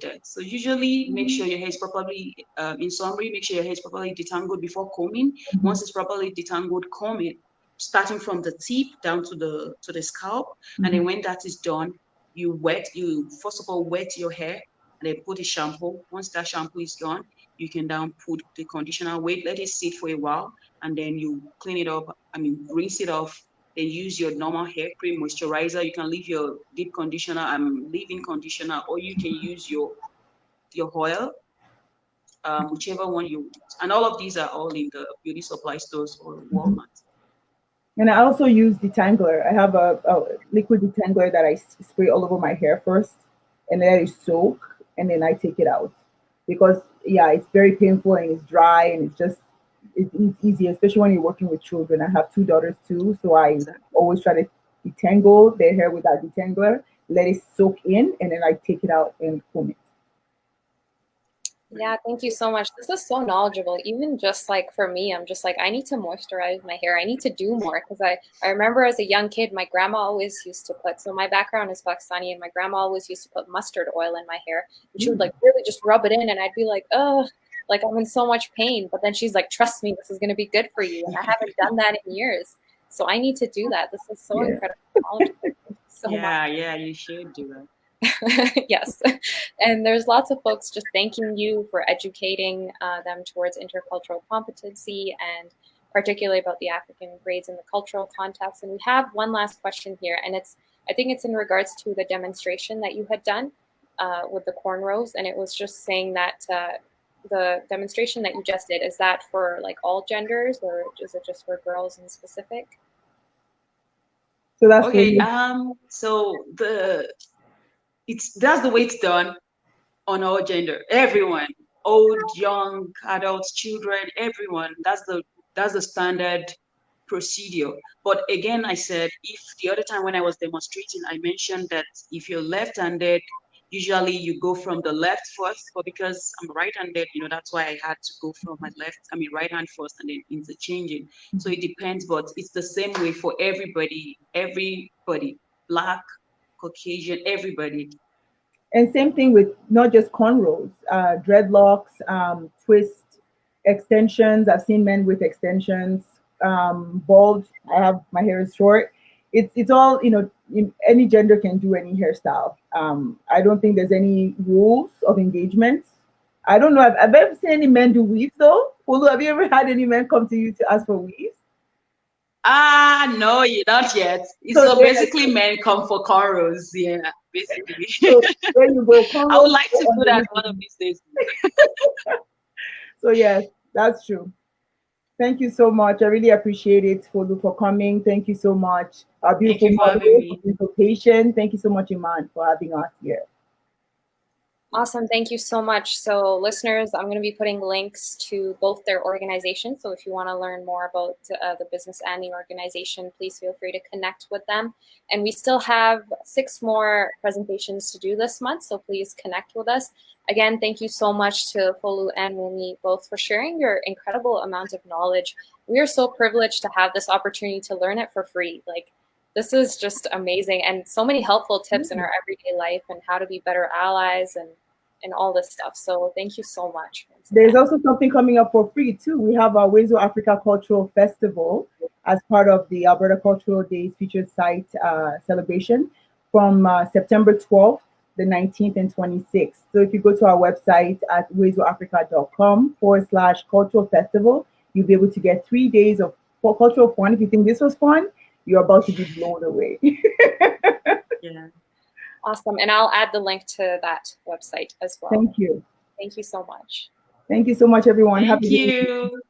dirt. So usually make sure your hair is properly, in summary, make sure your hair is properly detangled before combing. Once it's properly detangled, comb it, starting from the tip down to the scalp. And then when that is done, you first of all wet your hair and then put a shampoo. Once that shampoo is gone, you can then put the conditioner, wait, let it sit for a while, and then you clean it up. I mean, rinse it off. Then use your normal hair cream, moisturizer. You can leave your deep conditioner, leave-in conditioner, or you can use your oil, whichever one you want. And all of these are all in the beauty supply stores or Walmart. And I also use detangler. I have a liquid detangler that I spray all over my hair first, and then I soak, and then I take it out. Because, yeah, it's very painful and it's dry, and it's easy, especially when you're working with children. I have 2 daughters too, so I always try to detangle their hair with that detangler, let it soak in, and then I take it out and comb it. Yeah, thank you so much. This is so knowledgeable. Even just like for me, I'm just like, I need to moisturize my hair. I need to do more because I remember as a young kid, my grandma always used to put, so my background is Pakistani, and my grandma always used to put mustard oil in my hair. And she would like really just rub it in, and I'd be like, oh, like I'm in so much pain. But then she's like, trust me, this is going to be good for you. And I haven't done that in years. So I need to do that. This is so incredible knowledgeable. Thank you so much. Yeah, you should do that. Yes, and there's lots of folks just thanking you for educating them towards intercultural competency and particularly about the African braids in the cultural context. And we have one last question here, and I think it's in regards to the demonstration that you had done with the cornrows, and it was just saying that the demonstration that you just did, is that for like all genders, or is it just for girls in specific? So that's okay. So that's the way it's done on all gender. Everyone, old, young, adults, children, everyone. That's the standard procedure. But again, I said, if the other time when I was demonstrating, I mentioned that if you're left-handed, usually you go from the left first, but because I'm right-handed, that's why I had to go from my right hand first and then interchanging. So it depends, but it's the same way for everybody, Black, Caucasian, everybody. And same thing with not just cornrows, dreadlocks, twist, extensions. I've seen men with extensions, bald. I have my hair is short. It's all, any gender can do any hairstyle. I don't think there's any rules of engagement. I don't know. I've ever seen any men do weaves though. Olu, have you ever had any men come to you to ask for weaves? No, not yet. So basically, men come for cornrows. Yeah, basically. So there you go. I would like to do that one of these days. So yes, that's true. Thank you so much. I really appreciate it, Folu, for coming. Thank you so much. Our beautiful participation. Thank you so much, Iman, for having us here. Awesome. Thank you so much. So listeners, I'm going to be putting links to both their organizations. So if you want to learn more about the business and the organization, please feel free to connect with them. And we still have 6 more presentations to do this month. So please connect with us. Again, thank you so much to Folu and Wumi both for sharing your incredible amount of knowledge. We are so privileged to have this opportunity to learn it for free. Like, this is just amazing, and so many helpful tips in our everyday life and how to be better allies and all this stuff. So thank you so much. There's also something coming up for free too. We have our Wezo Africa Cultural Festival as part of the Alberta Cultural Days featured site celebration from September 12th, the 19th and 26th. So if you go to our website at wezoafrica.com/cultural festival, you'll be able to get 3 days of cultural fun. If you think this was fun, you're about to be blown away. Yeah. Awesome. And I'll add the link to that website as well. Thank you. Thank you so much. Thank you so much, everyone. Thank you.